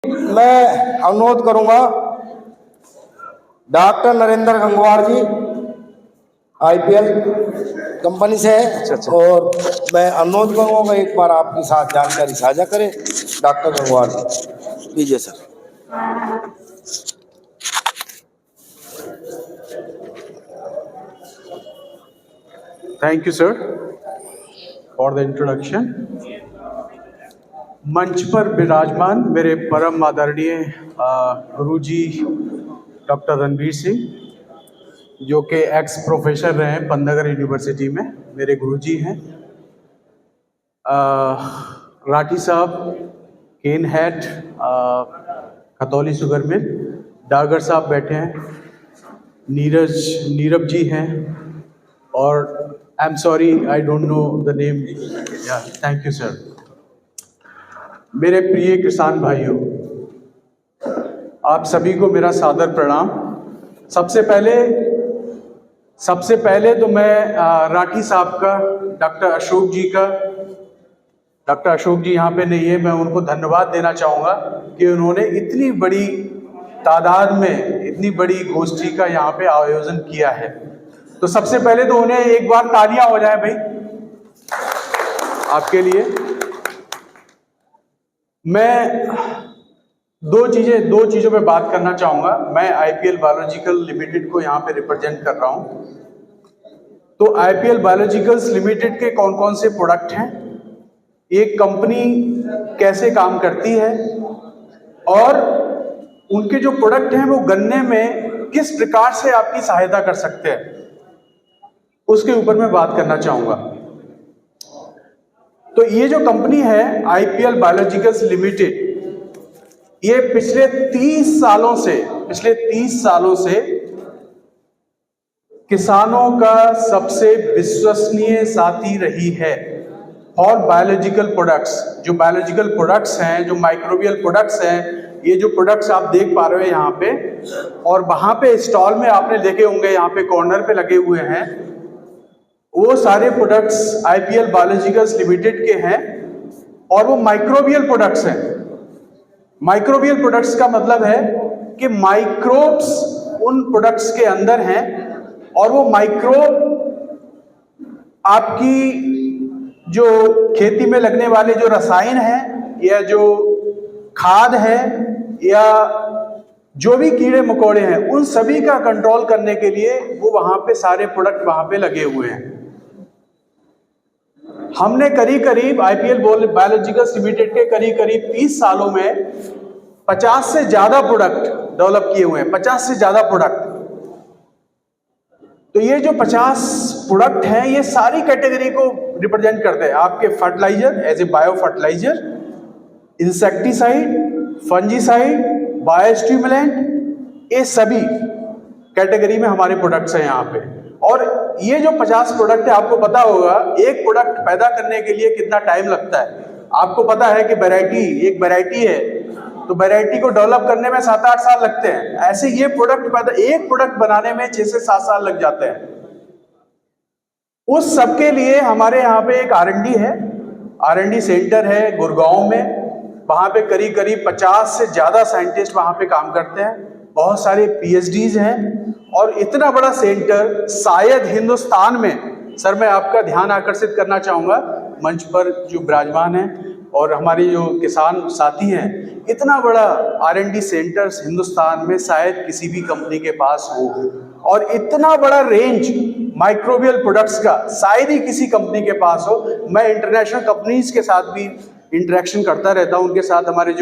मैं अनुरोध करूंगा डॉक्टर नरेंद्र गंगवार जी आईपीएल कंपनी से है। और मैं अनुरोध करूंगा एक बार आपके साथ जानकारी साझा करें। डॉक्टर गंगवार जी लीजिए sir. Thank you sir for the introduction. मंच पर विराजमान मेरे परम आदरणीय गुरुजी डॉक्टर रणवीर सिंह, जो कि एक्स प्रोफेसर रहे हैं पंतनगर यूनिवर्सिटी में, मेरे गुरुजी हैं। राठी साहब केन हैट खतौली शुगर मिल, डागर साहब बैठे हैं, नीरव जी हैं, और I am sorry I don't know the name. Thank you sir. मेरे प्रिय किसान भाइयों, आप सभी को मेरा सादर प्रणाम। सबसे पहले तो मैं राठी साहब का, डॉक्टर अशोक जी यहाँ पे नहीं है, मैं उनको धन्यवाद देना चाहूँगा कि उन्होंने इतनी बड़ी तादाद में इतनी बड़ी गोष्ठी का यहाँ पे आयोजन किया है। तो सबसे पहले तो उन्हें एक बार तालियां हो जाए भाई आपके लिए। मैं दो चीजों पे बात करना चाहूंगा। मैं आईपीएल बायोलॉजिकल लिमिटेड को यहाँ पे रिप्रेजेंट कर रहा हूँ। तो आईपीएल बायोलॉजिकल्स लिमिटेड के कौन कौन से प्रोडक्ट हैं, एक कंपनी कैसे काम करती है, और उनके जो प्रोडक्ट हैं वो गन्ने में किस प्रकार से आपकी सहायता कर सकते हैं, उसके ऊपर मैं बात करना चाहूंगा। तो ये जो कंपनी है आईपीएल बायोलॉजिकल्स लिमिटेड, ये पिछले 30 सालों से किसानों का सबसे विश्वसनीय साथी रही है और बायोलॉजिकल प्रोडक्ट्स, जो बायोलॉजिकल प्रोडक्ट्स हैं, जो माइक्रोबियल प्रोडक्ट्स हैं, ये जो प्रोडक्ट्स आप देख पा रहे हो यहाँ पे, और वहां पे स्टॉल में आपने देखे होंगे, यहाँ पे कॉर्नर पे लगे हुए हैं, वो सारे प्रोडक्ट्स आईपीएल बायोलॉजिकल्स लिमिटेड के हैं। और वो माइक्रोबियल प्रोडक्ट्स हैं। माइक्रोबियल प्रोडक्ट्स का मतलब है कि माइक्रोब्स उन प्रोडक्ट्स के अंदर हैं, और वो माइक्रोब आपकी जो खेती में लगने वाले जो रसायन हैं, या जो खाद है, या जो भी कीड़े मकोड़े हैं, उन सभी का कंट्रोल करने के लिए वो वहां पे सारे प्रोडक्ट वहां पे लगे हुए हैं। हमने करीब आईपीएल बायोलॉजिकल्स लिमिटेड के करीब 30 सालों में 50 से ज्यादा प्रोडक्ट डेवलप किए हुए हैं, 50 से ज्यादा प्रोडक्ट। तो ये जो 50 प्रोडक्ट हैं, ये सारी कैटेगरी को रिप्रेजेंट करते हैं। आपके fertiliser as a bio fertiliser, insecticide, fungicide, biostimulant, ये सभी कैटेगरी में हमारे प्रोडक्ट्स हैं यहाँ पे। और ये जो 50 प्रोडक्ट है, आपको पता होगा एक प्रोडक्ट पैदा करने के लिए कितना टाइम लगता है। आपको पता है कि एक वैरायटी है, तो वैरायटी को डेवलप करने में 7-8 साल लगते हैं। ऐसे ये एक प्रोडक्ट बनाने में 6 से 7 साल लग जाते हैं। उस सबके लिए हमारे यहाँ पे एक R&D सेंटर है गुड़गांव में। वहां पे करीब 50 से ज्यादा साइंटिस्ट वहां पे काम करते हैं, बहुत सारे PhDs हैं। और इतना बड़ा सेंटर शायद हिंदुस्तान में, सर मैं आपका ध्यान आकर्षित करना चाहूंगा, मंच पर जो विराजमान है और हमारे जो किसान साथी हैं, इतना बड़ा R&D सेंटर्स हिंदुस्तान में शायद किसी भी कंपनी के पास हो, और इतना बड़ा रेंज माइक्रोबियल प्रोडक्ट्स का शायद ही किसी कंपनी के पास हो। मैं इंटरनेशनल कंपनीज के साथ भी इंटरेक्शन करता रहता हूं, उनके साथ हमारे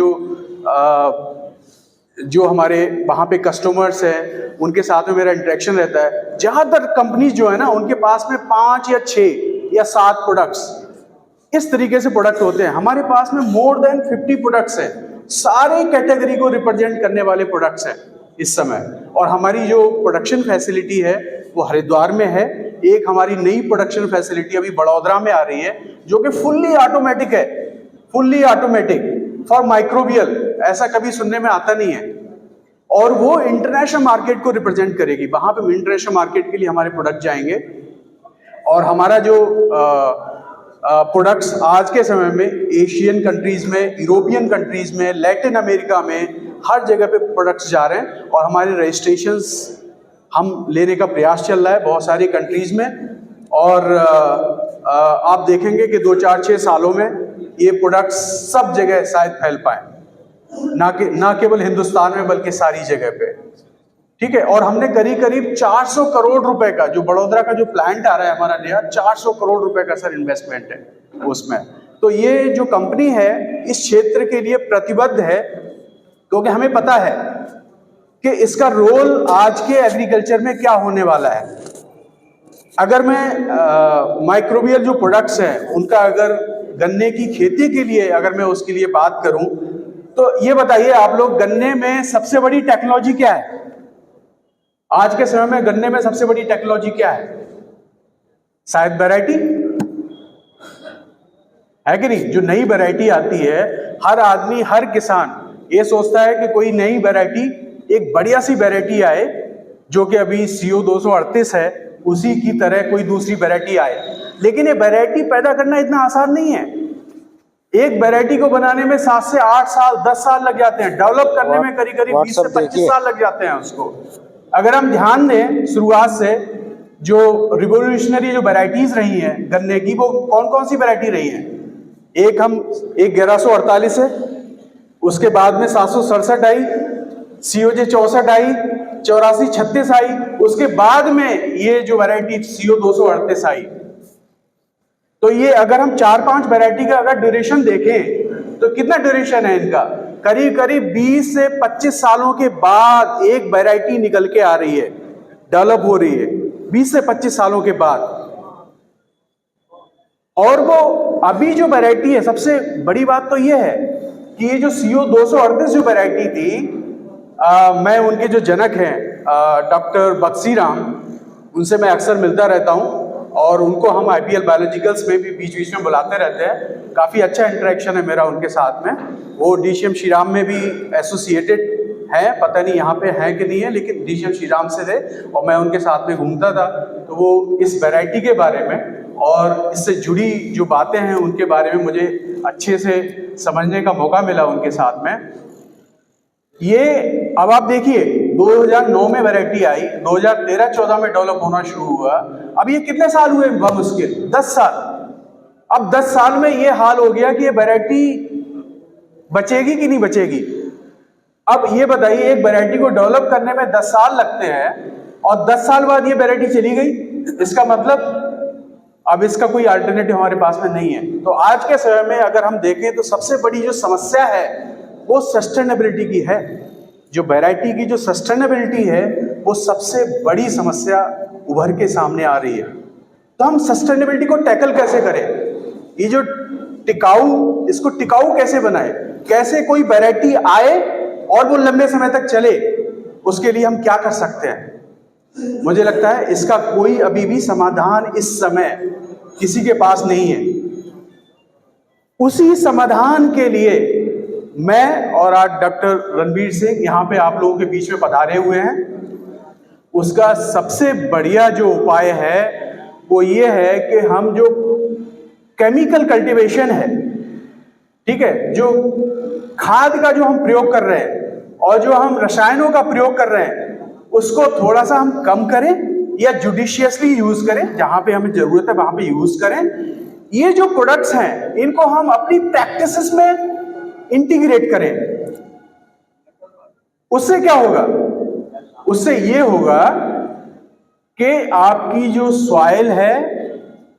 जो हमारे वहाँ पे कस्टमर्स हैं, उनके साथ में मेरा इंटरेक्शन रहता है। ज़्यादातर कंपनीज जो है ना, उनके पास में 5 या 6 या 7 प्रोडक्ट्स इस तरीके से प्रोडक्ट होते हैं। हमारे पास में मोर देन 50 प्रोडक्ट्स हैं, सारे कैटेगरी को रिप्रेजेंट करने वाले प्रोडक्ट्स हैं इस समय। और हमारी जो प्रोडक्शन फैसिलिटी है वो हरिद्वार में है। एक हमारी नई प्रोडक्शन फैसिलिटी अभी बड़ौदरा में आ रही है, जो कि फुल्ली ऑटोमेटिक है, फुल्ली ऑटोमेटिक फॉर माइक्रोबियल। ऐसा कभी सुनने में आता नहीं है। और वो इंटरनेशनल मार्केट को रिप्रेजेंट करेगी। वहां पे इंटरनेशनल मार्केट के लिए हमारे प्रोडक्ट जाएंगे। और हमारा जो प्रोडक्ट्स आज के समय में एशियन कंट्रीज में, यूरोपियन कंट्रीज में, लैटिन अमेरिका में हर जगह पे प्रोडक्ट्स जा रहे हैं और हमारे रजिस्ट्रेशंस हम लेने का प्रयास चल रहा है बहुत सारी कंट्रीज में। और आप देखेंगे कि 2-4-6 सालों में ये प्रोडक्ट्स सब जगह शायद फैल पाए, ना केवल हिंदुस्तान में बल्कि सारी जगह पे, ठीक है। और हमने करीब 400 करोड़ रुपए का, जो बड़ोदरा का जो प्लांट आ रहा है हमारा नया, 400 करोड़ रुपए का सर इन्वेस्टमेंट है उसमें। तो ये जो कंपनी है इस क्षेत्र के लिए प्रतिबद्ध है, क्योंकि हमें पता है कि इसका रोल आज के एग्रीकल्चर में क्या होने वाला है। अगर मैं माइक्रोबियल जो प्रोडक्ट्स हैं उनका अगर गन्ने की खेती के लिए अगर मैं उसके लिए बात करूं, तो ये बताइए आप लोग, गन्ने में सबसे बड़ी टेक्नोलॉजी क्या है? आज के समय में गन्ने में सबसे बड़ी टेक्नोलॉजी क्या है? शायद वैरायटी है कि नहीं? जो नई वैरायटी आती है, हर आदमी, हर किसान ये सोचता है कि कोई नई वैरायटी, एक बढ़िया सी वैरायटी आए, जो कि अभी CO 238 है, उसी की तरह कोई दूसरी वैरायटी आए। लेकिन ये वैरायटी पैदा करना इतना आसान नहीं है। एक वैरायटी को बनाने में 7 से 8 साल, 10 साल लग जाते हैं। डेवलप करने में करीब 20 से 25 साल लग जाते हैं उसको। अगर हम ध्यान दें शुरुआत से, जो रिवोल्यूशनरी जो वैरायटीज रही हैं गन्ने की, वो कौन कौन सी वैरायटी रही हैं? एक 1148 है, उसके बाद में 767 आई, COJ 64 आई, 8436 आई, उसके बाद में ये जो वैरायटी CO 238 आई। तो ये अगर हम 4-5 वैरायटी का अगर ड्यूरेशन देखें तो कितना ड्यूरेशन है इनका? करीब 20 से 25 सालों के बाद एक वैरायटी निकल के आ रही है, डेवलप हो रही है 20 से 25 सालों के बाद। और वो अभी जो वैरायटी है, सबसे बड़ी बात तो ये है कि ये जो CO 238 जो वैरायटी थी, मैं उनके जो जनक हैं डॉक्टर बक्सीराम, उनसे मैं अक्सर मिलता रहता हूं और उनको हम IPL बायोलॉजिकल्स में भी बीच बीच में बुलाते रहते हैं। काफ़ी अच्छा इंटरेक्शन है मेरा उनके साथ में। वो DCM श्रीराम में भी एसोसिएटेड हैं, पता नहीं यहाँ पे हैं कि नहीं है, लेकिन DCM श्रीराम से थे और मैं उनके साथ में घूमता था। तो वो इस वैरायटी के बारे में और इससे जुड़ी जो बातें हैं उनके बारे में मुझे अच्छे से समझने का मौका मिला उनके साथ में। ये अब आप देखिए, 2009 में वैरायटी आई, 2013-14 में डेवलप होना शुरू हुआ। अब ये कितने साल हुए बमुश्किल? 10 साल। अब 10 साल में ये हाल हो गया कि ये वैरायटी बचेगी कि नहीं बचेगी। अब ये बताइए, एक वैरायटी को डेवलप करने में 10 साल लगते हैं और 10 साल बाद ये वैरायटी चली गई, इसका मतलब अब इसका कोई अल्टरनेटिव हमारे पास में नहीं है। तो आज के समय में अगर हम देखें तो सबसे बड़ी जो समस्या है वो सस्टेनेबिलिटी की है। जो वैरायटी की जो सस्टेनेबिलिटी है वो सबसे बड़ी समस्या उभर के सामने आ रही है। तो हम सस्टेनेबिलिटी को टैकल कैसे करें? ये जो टिकाऊ, इसको टिकाऊ कैसे बनाए? कैसे कोई वैरायटी आए और वो लंबे समय तक चले, उसके लिए हम क्या कर सकते हैं? मुझे लगता है इसका कोई अभी भी समाधान इस समय किसी के पास नहीं है। उसी समाधान के लिए मैं और आज डॉक्टर रणवीर सिंह यहाँ पे आप लोगों के बीच में पधारे हुए हैं। उसका सबसे बढ़िया जो उपाय है वो ये है कि हम जो केमिकल कल्टीवेशन है, ठीक है, जो खाद का जो हम प्रयोग कर रहे हैं और जो हम रसायनों का प्रयोग कर रहे हैं, उसको थोड़ा सा हम कम करें या जुडिशियसली यूज करें। जहां पे हमें जरूरत है वहां पे यूज करें। ये जो प्रोडक्ट्स हैं इनको हम अपनी प्रैक्टिसेस में इंटीग्रेट करें। उससे क्या होगा? उससे ये होगा कि आपकी जो सॉइल है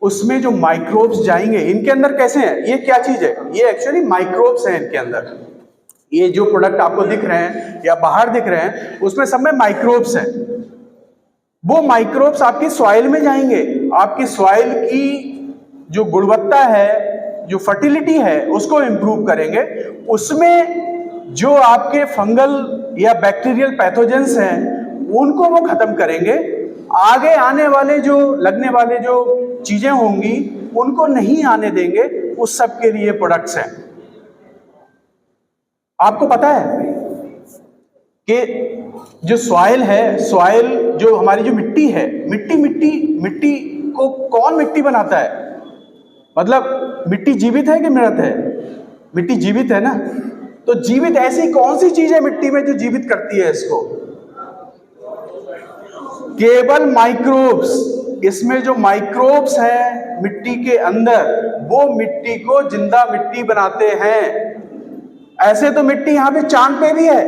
उसमें जो माइक्रोब्स जाएंगे, इनके अंदर कैसे हैं? ये क्या चीज है? ये एक्चुअली माइक्रोब्स हैं इनके अंदर। ये जो प्रोडक्ट आपको दिख रहे हैं या बाहर दिख रहे हैं उसमें सब में माइक्रोब्स हैं। वो माइक्रोब्स आपकी सॉइल में जाएंगे, आपकी सॉइल की जो गुणवत्ता है, जो फर्टिलिटी है, उसको इंप्रूव करेंगे। उसमें जो आपके फंगल या बैक्टीरियल पैथोजेंस हैं उनको वो खत्म करेंगे। आगे आने वाले जो लगने वाले जो चीजें होंगी उनको नहीं आने देंगे। उस सब के लिए प्रोडक्ट्स हैं। आपको पता है कि जो सॉइल है, सॉइल जो हमारी जो मिट्टी है, मिट्टी को कौन मिट्टी बनाता है? मतलब मिट्टी जीवित है कि मृत है? मिट्टी जीवित है ना। तो जीवित ऐसी कौन सी चीज है मिट्टी में जो जीवित करती है इसको? केवल माइक्रोब्स। इसमें जो माइक्रोब्स हैं मिट्टी के अंदर, वो मिट्टी को जिंदा मिट्टी बनाते हैं। ऐसे तो मिट्टी यहां पे चांद पे भी है,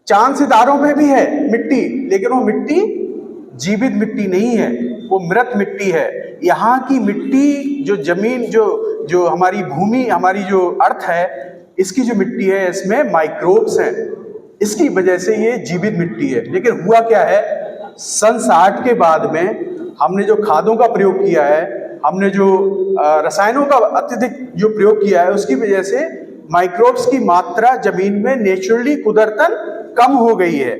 चांद सितारों पे भी है मिट्टी, लेकिन वो मिट्टी जीवित मिट्टी नहीं है, वो मृत मिट्टी है। यहाँ की मिट्टी, जो जमीन, जो हमारी भूमि, हमारी जो अर्थ है, इसकी जो मिट्टी है इसमें माइक्रोब्स हैं, इसकी वजह से ये जीवित मिट्टी है। लेकिन हुआ क्या है, सन 60 के बाद में हमने जो खादों का प्रयोग किया है, हमने जो रसायनों का अत्यधिक जो प्रयोग किया है, उसकी वजह से माइक्रोब्स की मात्रा जमीन में नेचुरली कुदरतन कम हो गई है।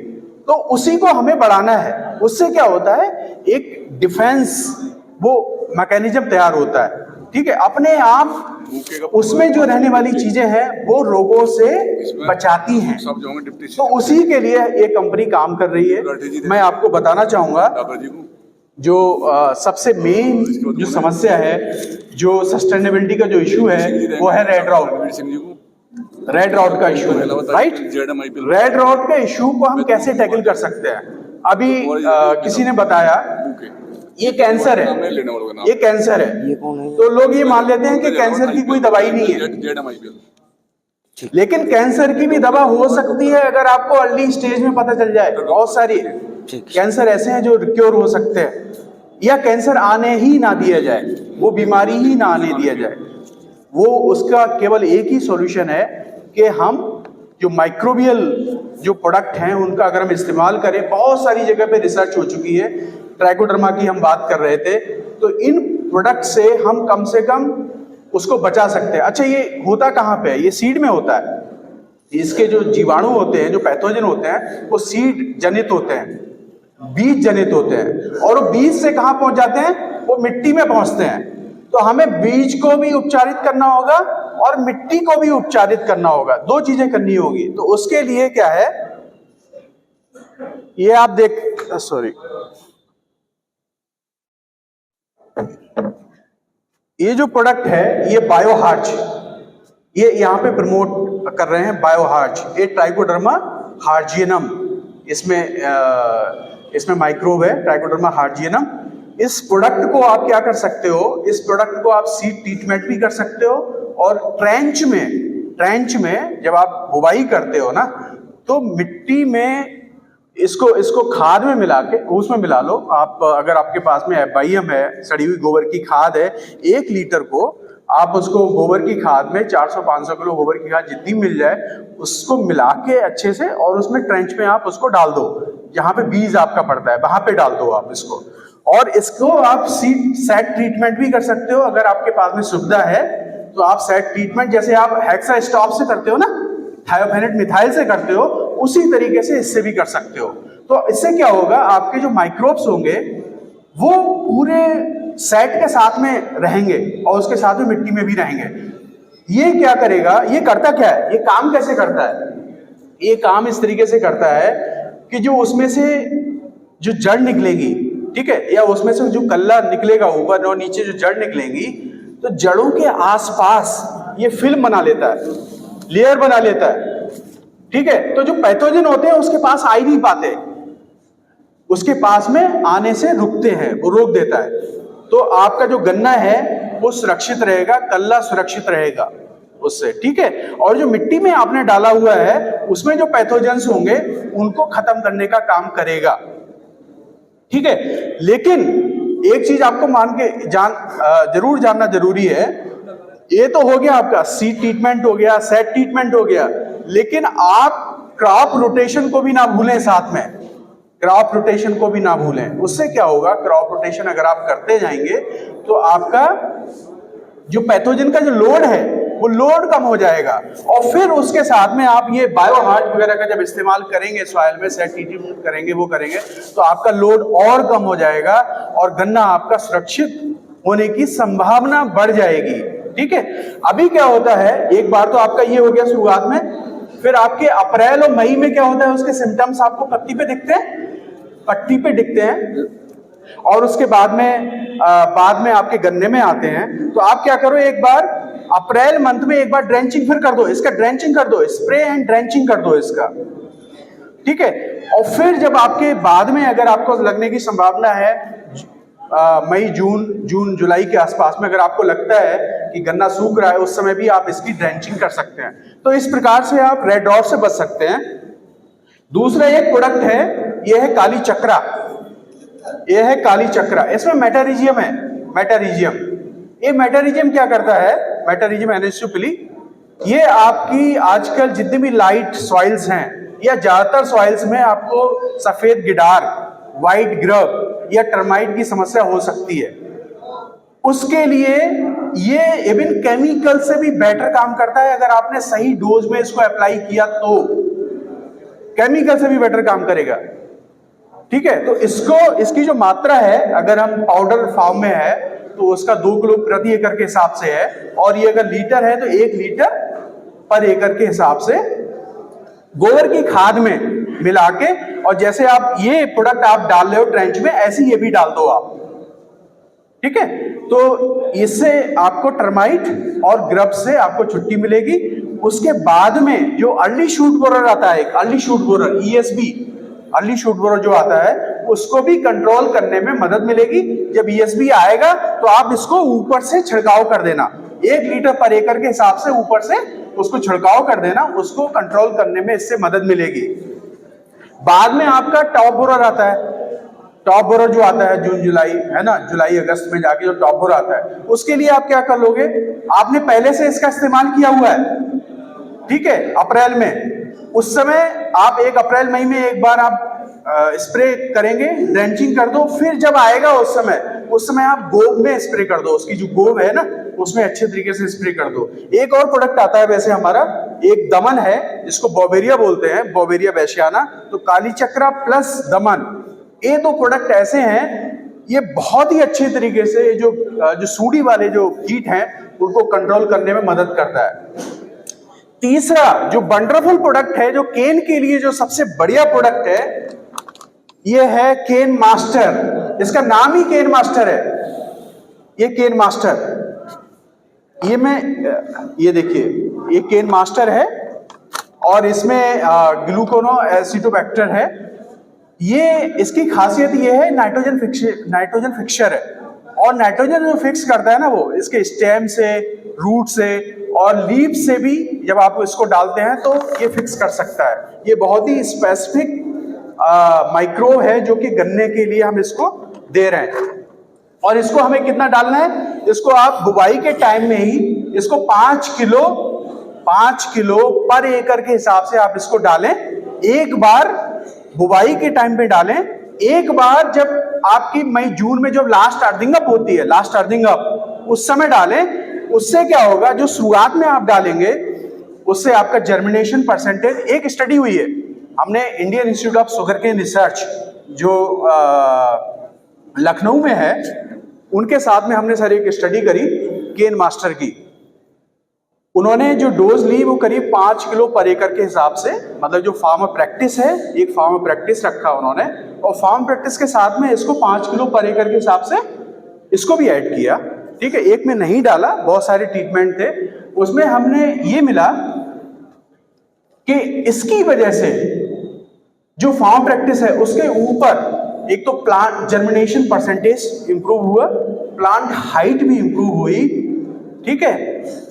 तो उसी को हमें बढ़ाना है। उससे क्या होता है, एक डिफेंस वो मैकेनिज्म तैयार होता है, ठीक है, अपने आप उसमें जो रहने वाली चीजें हैं वो रोगों से बचाती हैं। तो उसी के लिए ये कंपनी काम कर रही है। मैं आपको बताना चाहूंगा जो सबसे मेन जो समस्या है, जो सस्टेनेबिलिटी का जो इशू है, वो है रेड राउट। रेड राउट का इशू है, राइट। रेड राउट के इशू को हम कैसे टैकल कर सकते हैं? अभी किसी ने बताया ये कैंसर है, ये कैंसर है, तो लोग ये मान लेते हैं कि कैंसर की कोई दवाई नहीं है। लेकिन कैंसर की भी दवा हो सकती है अगर आपको अर्ली स्टेज में पता चल जाए। बहुत सारी कैंसर ऐसे हैं जो क्योर हो सकते हैं, या कैंसर आने ही ना दिया जाए, वो बीमारी ही ना आने दिया जाए। वो उसका केवल एक ही सॉल्यूशन है कि हम जो माइक्रोबियल जो प्रोडक्ट हैं उनका अगर हम इस्तेमाल करें। बहुत सारी जगह पे रिसर्च हो चुकी है, ट्राइकोडर्मा की हम बात कर रहे थे, तो इन प्रोडक्ट से हम कम से कम उसको बचा सकते हैं। अच्छा, ये होता कहाँ पे है? ये सीड में होता है। इसके जो जीवाणु होते हैं, जो पैथोजन होते हैं, वो सीड जनित होते हैं, बीज जनित होते हैं, और वो बीज से कहाँ पहुंच जाते हैं? वो मिट्टी में पहुंचते हैं। तो हमें बीज को भी उपचारित करना होगा और मिट्टी को भी उपचारित करना होगा, दो चीजें करनी होगी। तो उसके लिए क्या है, ये आप ये जो प्रोडक्ट है, ये बायोहार्च, ये यहाँ पे प्रमोट कर रहे हैं बायोहार्च। ये ट्राइकोडर्मा हार्जियनम, इसमें माइक्रोब है, ट्राइकोडर्मा हार्जियनम। इस प्रोडक्ट को आप क्या कर सकते हो, इस प्रोडक्ट को आप सीड ट्रीटमेंट भी कर सकते हो, और ट्रेंच में जब आप बुवाई करते हो ना, तो मिट्टी में इसको खाद में मिला के उसमें मिला लो आप। अगर आपके पास में FIM है, सड़ी हुई गोबर की खाद है, 1 लीटर को आप उसको गोबर की खाद में 400-500 किलो गोबर की खाद जितनी मिल जाए उसको मिला के अच्छे से, और उसमें ट्रेंच में आप उसको डाल दो, जहां पे बीज आपका पड़ता है वहां पे डाल दो आप इसको। और इसको आप सेट ट्रीटमेंट भी कर सकते हो अगर आपके पास में सुविधा है। तो आप सेट ट्रीटमेंट जैसे आप हेक्सा स्टॉप से करते हो ना, थायोफेनेट मिथाइल से करते हो, उसी तरीके से इससे भी कर सकते हो। तो इससे क्या होगा, आपके जो माइक्रोब्स होंगे वो पूरे सेट के साथ में रहेंगे और उसके साथ में मिट्टी में भी रहेंगे। ये क्या करेगा, ये करता क्या है, ये काम कैसे करता है? ये काम इस तरीके से करता है कि जो उसमें से जो जड़ निकलेगी, ठीक है, या उसमें से जो कल्ला निकलेगा ऊपर और नीचे जो जड़ निकलेंगी, तो जड़ों के आसपास ये फिल्म बना लेता है, लेयर बना लेता है, ठीक है। तो जो पैथोजन होते हैं उसके पास आ ही नहीं पाते, उसके पास में आने से रुकते हैं, वो रोक देता है। तो आपका जो गन्ना है वो सुरक्षित रहेगा, कल्ला सुरक्षित रहेगा उससे, ठीक है। और जो मिट्टी में आपने डाला हुआ है उसमें जो पैथोजेंस होंगे उनको खत्म करने का काम करेगा, ठीक है। लेकिन एक चीज आपको जरूर जानना जरूरी है, ये तो हो गया आपका सीड ट्रीटमेंट हो गया, सेट ट्रीटमेंट हो गया, लेकिन आप क्रॉप रोटेशन को भी ना भूलें, साथ में क्रॉप रोटेशन को भी ना भूलें। उससे क्या होगा, क्रॉप रोटेशन अगर आप करते जाएंगे तो आपका जो पैथोजन का जो लोड है वो लोड कम हो जाएगा, और फिर उसके साथ में आप ये बायोहार्ट वगैरह का जब इस्तेमाल करेंगे सॉइल में, सेट ट्रीटमेंट करेंगे, वो करेंगे, तो आपका लोड और कम हो जाएगा और गन्ना आपका सुरक्षित होने की संभावना बढ़ जाएगी, ठीक है। अभी क्या होता है, एक बार तो आपका ये हो गया शुरुआत में, फिर आपके अप्रैल और मई में क्या होता है, उसके सिम्टम्स आपको पत्ती पे दिखते हैं, पत्ती पे दिखते हैं। और उसके बाद में आपके गन्ने में आते हैं। तो आप क्या करो, एक बार अप्रैल मंथ में एक बार ड्रेंचिंग फिर कर दो, इसका ड्रेंचिंग कर दो, स्प्रे एंड ड्रेंचिंग कर दो इसका, ठीक है। और फिर जब आपके बाद में अगर आपको लगने की संभावना है मई जून जुलाई के आसपास में, अगर आपको लगता है कि गन्ना सूख रहा है, उस समय भी आप इसकी ड्रेंचिंग कर सकते हैं। तो इस प्रकार से आप रेड रॉट से बच सकते हैं। दूसरा एक प्रोडक्ट है, यह है काली चक्रा। यह है काली चक्रा, इसमें मेटारिजियम है, मेटारिजियम। ये मेटारिजियम क्या करता है, मेटारिजियम एनिसोप्ली, ये आपकी आजकल जितनी भी लाइट सॉइल्स हैं या ज्यादातर सॉइल्स में आपको सफेद गिडार, व्हाइट ग्रब या टर्माइट की समस्या हो सकती है। उसके लिए ये इवन केमिकल से भी बेटर काम करता है। अगर आपने सही डोज में इसको अप्लाई किया तो केमिकल से भी बेटर काम करेगा, ठीक है। तो इसकी जो मात्रा है, अगर हम पाउडर फॉर्म में है तो उसका 2 किलो प्रति एकड़ के हिसाब से है, और ये अगर लीटर है तो 1 लीटर पर एकड़ के हिसाब से गोबर की खाद में मिला के, और जैसे आप ये प्रोडक्ट आप डाल रहे हो ट्रेंच में, ऐसे ये भी डाल दो आप, ठीक है। तो इससे आपको टर्माइट और ग्रब से आपको छुट्टी मिलेगी। उसके बाद में जो अर्ली शूट बोरर आता है, early shoot borer ESB, early shoot borer जो आता है, उसको भी कंट्रोल करने में मदद मिलेगी। जब ESB आएगा तो आप इसको ऊपर से छिड़काव कर देना, 1 लीटर पर एकड़ के हिसाब से ऊपर से उसको छिड़काव कर देना, उसको कंट्रोल करने में इससे मदद मिलेगी। बाद में आपका टॉप बोरर आता है। टॉप बोरर जो आता है जून जुलाई, है ना, जुलाई अगस्त में जाके जो टॉप बोरर आता है, उसके लिए आप क्या कर लोगे, आपने पहले से इसका इस्तेमाल किया हुआ है, ठीक है, अप्रैल में। उस समय आप 1 अप्रैल मई में एक बार आप स्प्रे करेंगे, ड्रेंचिंग कर दो। फिर जब आएगा उस समय आप गोब में स्प्रे कर दो, उसकी जो गोब है ना, उसमें अच्छे तरीके से स्प्रे कर दो। एक और प्रोडक्ट आता है वैसे हमारा, एक दमन है जिसको बॉवेरिया बोलते हैं, बॉवेरिया बैशियाना। तो काली चक्रा प्लस दमन, ये 2 प्रोडक्ट ऐसे हैं, ये बहुत ही अच्छे तरीके से जो सूंडी वाले जो कीट हैं उनको कंट्रोल करने में मदद करता है। तीसरा जो वंडरफुल प्रोडक्ट है, जो केन के लिए जो सबसे बढ़िया प्रोडक्ट है, ये है केन मास्टर। इसका नाम ही केन मास्टर है, ये केन मास्टर। ये देखिए, ये केन मास्टर है और इसमें ग्लूकोनो एसिटोबैक्टर है। ये इसकी खासियत ये है, नाइट्रोजन फिक्सर है, और नाइट्रोजन जो फिक्स करता है ना, वो इसके स्टेम से, रूट से और लीफ से भी जब आप इसको डालते हैं तो ये फिक्स कर सकता है। ये बहुत ही स्पेसिफिक माइक्रोब है जो कि गन्ने के लिए हम इसको दे रहे हैं। और इसको हमें कितना डालना है, इसको आप बुवाई के टाइम में ही इसको 5 किलो पर एकड़ के हिसाब से आप इसको डालें। एक बार बुवाई के टाइम पे डालें, एक बार जब आपकी मई जून में जब लास्ट अर्थिंग अप होती है, लास्ट अर्थिंग अप, उस समय डालें। उससे क्या होगा, जो शुरुआत में आप डालेंगे उससे आपका जर्मिनेशन परसेंटेज, एक स्टडी हुई है, हमने Indian institute of sugarcane research जो लखनऊ में है, उनके साथ में हमने सर एक स्टडी करी केन मास्टर की। उन्होंने जो डोज ली वो करीब 5 किलो पर एकड़ के हिसाब से, मतलब जो फार्मर प्रैक्टिस है, एक फार्मर प्रैक्टिस रखा उन्होंने, और फार्म प्रैक्टिस के साथ में इसको 5 किलो पर एकड़ के हिसाब से इसको भी ऐड किया, ठीक है। एक में नहीं डाला, बहुत सारे ट्रीटमेंट थे, उसमें हमने ये मिला कि इसकी वजह से जो फार्म प्रैक्टिस है उसके ऊपर एक तो प्लांट जर्मिनेशन परसेंटेज इंप्रूव हुआ, प्लांट हाइट भी इंप्रूव हुई, ठीक है।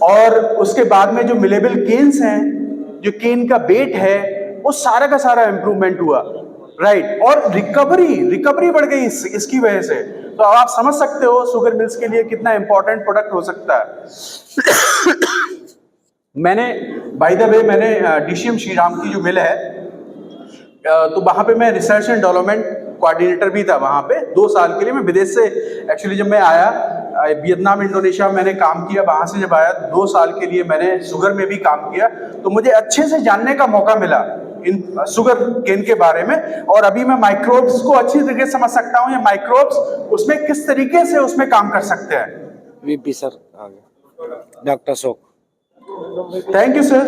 और उसके बाद में जो मिलेबल केन्स हैं, जो केन का वेट है, वो सारा का सारा इंप्रूवमेंट हुआ, राइट। और रिकवरी बढ़ गई इसकी वजह से। तो आप समझ सकते हो शुगर मिल्स के लिए कितना इंपॉर्टेंट प्रोडक्ट हो सकता है। मैंने बाय द वे मैंने DCM श्रीराम की जो मिल है, तो वहां पे मैं रिसर्च एंड डेवलपमेंट कोऑर्डिनेटर भी था वहां पे 2 साल के लिए। मैं विदेश से एक्चुअली जब मैं आया, वियतनाम इंडोनेशिया में मैंने काम किया, वहां से जब आया 2 साल के लिए मैंने शुगर में भी काम किया, तो मुझे अच्छे से जानने का मौका मिला इन शुगर केन के बारे में। और अभी मैं माइक्रोब्स को अच्छी तरीके से समझ सकता हूँ, ये माइक्रोब्स उसमें किस तरीके से उसमें काम कर सकते हैं। VP सर आ गए, डॉक्टर शोक। Thank you, sir.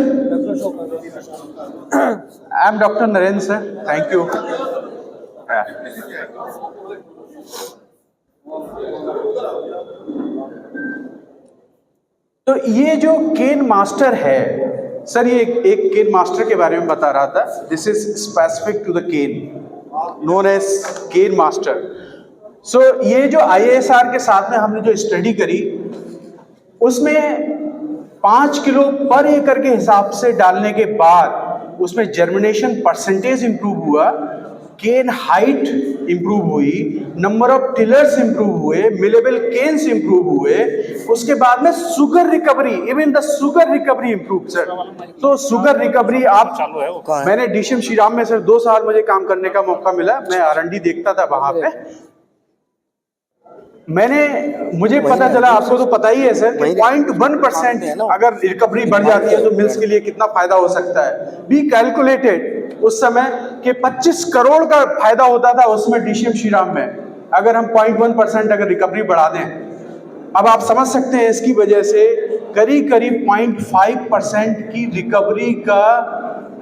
I am Dr. Narendra, sir. Thank you. तो ये जो केन मास्टर है सर, ये एक केन मास्टर के बारे में बता रहा था। This is specific to the cane, known as cane master. So ये जो IASR के साथ में हमने जो स्टडी करी, उसमें 5 किलो पर एकड़ के हिसाब से डालने के बाद उसमें जर्मिनेशन परसेंटेज इंप्रूव हुआ, केन हाइट इंप्रूव हुई, नंबर ऑफ टिलर्स इंप्रूव हुए, मिलेबल केन्स इंप्रूव हुए, उसके बाद में sugar recovery, even the sugar recovery improve sir. तो शुगर रिकवरी आप, मैंने डीसीएम श्रीराम में सर 2 साल मुझे काम करने का मौका मिला, मैं R&D देखता था वहां पे। मुझे पता चला, आपको तो पता ही है सर, 0.1% अगर रिकवरी बढ़ जाती है तो मिल्स के लिए कितना फायदा हो सकता है। बी कैलकुलेटेड उस समय कि 25 करोड़ का फायदा होता था उसमें डीसीएम श्रीराम में, अगर हम 0.1% अगर रिकवरी बढ़ा दें। अब आप समझ सकते हैं इसकी वजह से करीब 0.5% की रिकवरी का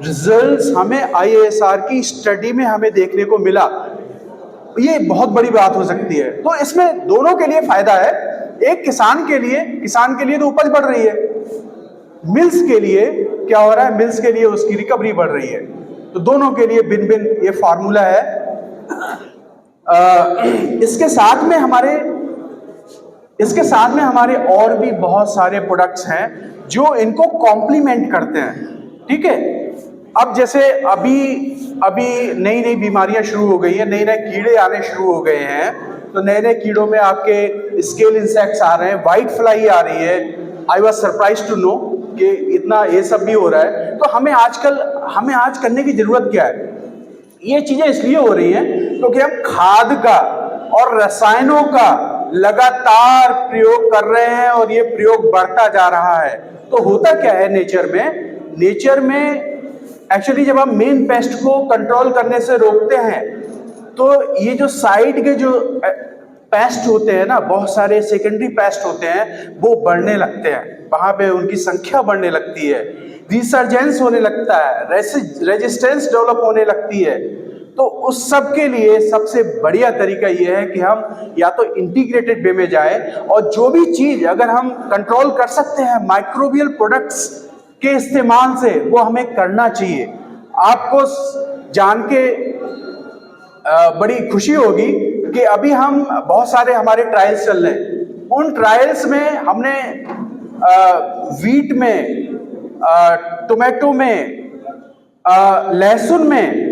रिजल्ट्स हमें IASR की स्टडी में हमें देखने को मिला। ये बहुत बड़ी बात हो सकती है। तो इसमें दोनों के लिए फायदा है। एक किसान के लिए तो उपज बढ़ रही है, मिल्स के लिए क्या हो रहा है, मिल्स के लिए उसकी रिकवरी बढ़ रही है। तो दोनों के लिए बिन बिन ये फार्मूला है। इसके साथ में हमारे और भी बहुत सारे प्रोडक्ट्स हैं जो इनको कॉम्प्लीमेंट करते हैं। ठीक है, अब जैसे अभी नई बीमारियां शुरू हो गई हैं, नए कीड़े आने शुरू हो गए हैं। तो नए कीड़ों में आपके स्केल इंसेक्ट्स आ रहे हैं, व्हाइट फ्लाई आ रही है। I was surprise to know कि इतना ये सब भी हो रहा है। तो हमें आज करने की जरूरत क्या है? ये चीजें इसलिए हो रही हैं क्योंकि हम खाद का और रसायनों का लगातार प्रयोग कर रहे हैं और ये प्रयोग बढ़ता जा रहा है। तो होता क्या है नेचर में एक्चुअली जब हम मेन पेस्ट को कंट्रोल करने से रोकते हैं तो ये जो साइड के जो पेस्ट होते हैं ना, बहुत सारे सेकेंडरी पेस्ट होते हैं, वो बढ़ने लगते हैं, वहां पे उनकी संख्या बढ़ने लगती है, रिसर्जेंस होने लगता है, रेजिस्टेंस डेवलप होने लगती है। तो उस सब के लिए सबसे बढ़िया तरीका ये है कि हम या तो इंटीग्रेटेड वे में जाएं और जो भी चीज अगर हम कंट्रोल कर सकते हैं माइक्रोबियल प्रोडक्ट्स के इस्तेमाल से, वो हमें करना चाहिए। आपको जान के बड़ी खुशी होगी कि अभी हम बहुत सारे हमारे ट्रायल्स चल रहे हैं। उन ट्रायल्स में हमने वीट में, टोमेटो में, लहसुन में,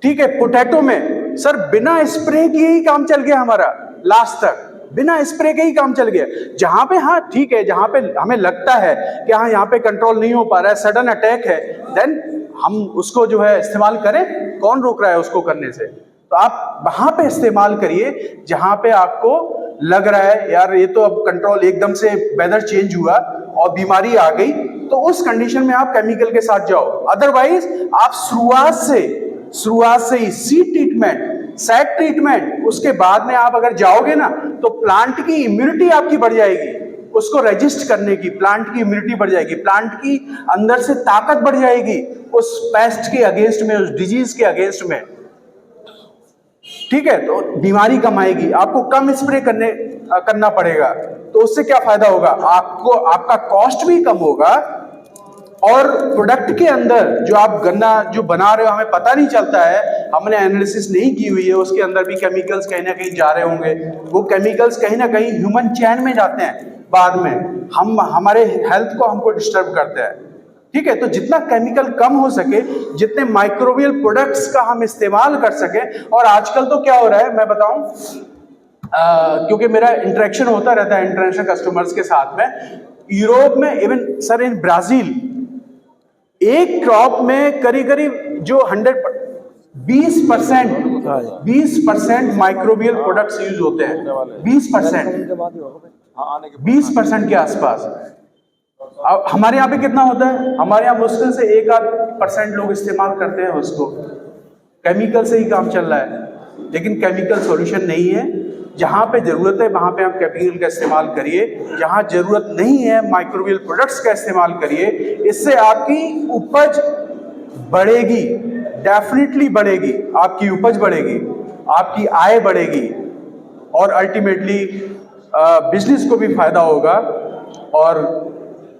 ठीक है, पोटैटो में, सर बिना स्प्रे किए ही काम चल गया हमारा। लास्ट तक बिना स्प्रे के ही काम चल गया। जहां पे हाँ ठीक है, जहां पे हमें लगता है कि हाँ यहाँ पे कंट्रोल नहीं हो पा रहा है, सडन अटैक है, देन हम उसको जो है इस्तेमाल करें। कौन रोक रहा है उसको करने से? तो आप वहां पे इस्तेमाल करिए जहां पे आपको लग रहा है यार ये तो अब कंट्रोल, एकदम से वेदर चेंज हुआ और बीमारी आ गई, तो उस कंडीशन में आप केमिकल के साथ जाओ। अदरवाइज आप शुरुआत से ही सीड ट्रीटमेंट, सैट ट्रीटमेंट, उसके बाद में आप अगर जाओगे ना तो प्लांट की इम्यूनिटी आपकी बढ़ जाएगी। उसको रेजिस्ट करने की प्लांट की इम्यूनिटी बढ़ जाएगी, प्लांट की अंदर से ताकत बढ़ जाएगी उस पेस्ट के अगेंस्ट में, उस डिजीज के अगेंस्ट में। ठीक है, तो बीमारी कम आएगी, आपको कम स्प्रे करना पड़ेगा। तो उससे क्या फायदा होगा? आपका कॉस्ट भी कम होगा और प्रोडक्ट के अंदर जो आप गन्ना जो बना रहे हो, हमें पता नहीं चलता है, हमने एनालिसिस नहीं की हुई है, उसके अंदर भी केमिकल्स कहीं ना कहीं जा रहे होंगे। वो केमिकल्स कहीं ना कहीं ह्यूमन चैन में जाते हैं, बाद में हमारे हेल्थ को हमको डिस्टर्ब करते हैं। ठीक है, तो जितना केमिकल कम हो सके, जितने माइक्रोबियल प्रोडक्ट्स का हम इस्तेमाल कर सके। और आजकल तो क्या हो रहा है मैं बताऊं, क्योंकि मेरा इंटरेक्शन होता रहता है इंटरनेशनल कस्टमर्स के साथ में, यूरोप में, इवन सर इन ब्राजील, एक क्रॉप में करीब जो 20% माइक्रोबियल प्रोडक्ट्स यूज होते हैं। 20% के आसपास। अब हमारे यहाँ पे कितना होता है? हमारे यहाँ मुश्किल से 1-8% लोग इस्तेमाल करते हैं उसको। केमिकल से ही काम चल रहा है, लेकिन केमिकल सॉल्यूशन नहीं है। जहां पे जरूरत है वहां पे आप केमिकल का इस्तेमाल करिए, जहां जरूरत नहीं है माइक्रोबियल प्रोडक्ट्स का इस्तेमाल करिए। इससे आपकी उपज बढ़ेगी, डेफिनेटली बढ़ेगी, आपकी उपज बढ़ेगी, आपकी आय बढ़ेगी और अल्टीमेटली बिजनेस को भी फायदा होगा और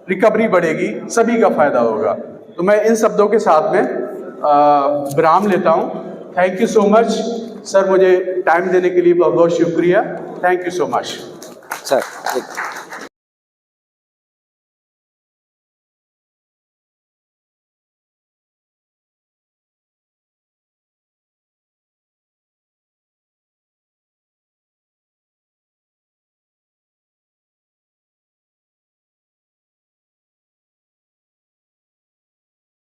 रिकवरी बढ़ेगी, सभी का फायदा होगा। तो मैं इन शब्दों के साथ में विराम लेता हूँ। Thank you so much sir, मुझे टाइम देने के लिए बहुत बहुत शुक्रिया। Thank you so much sir.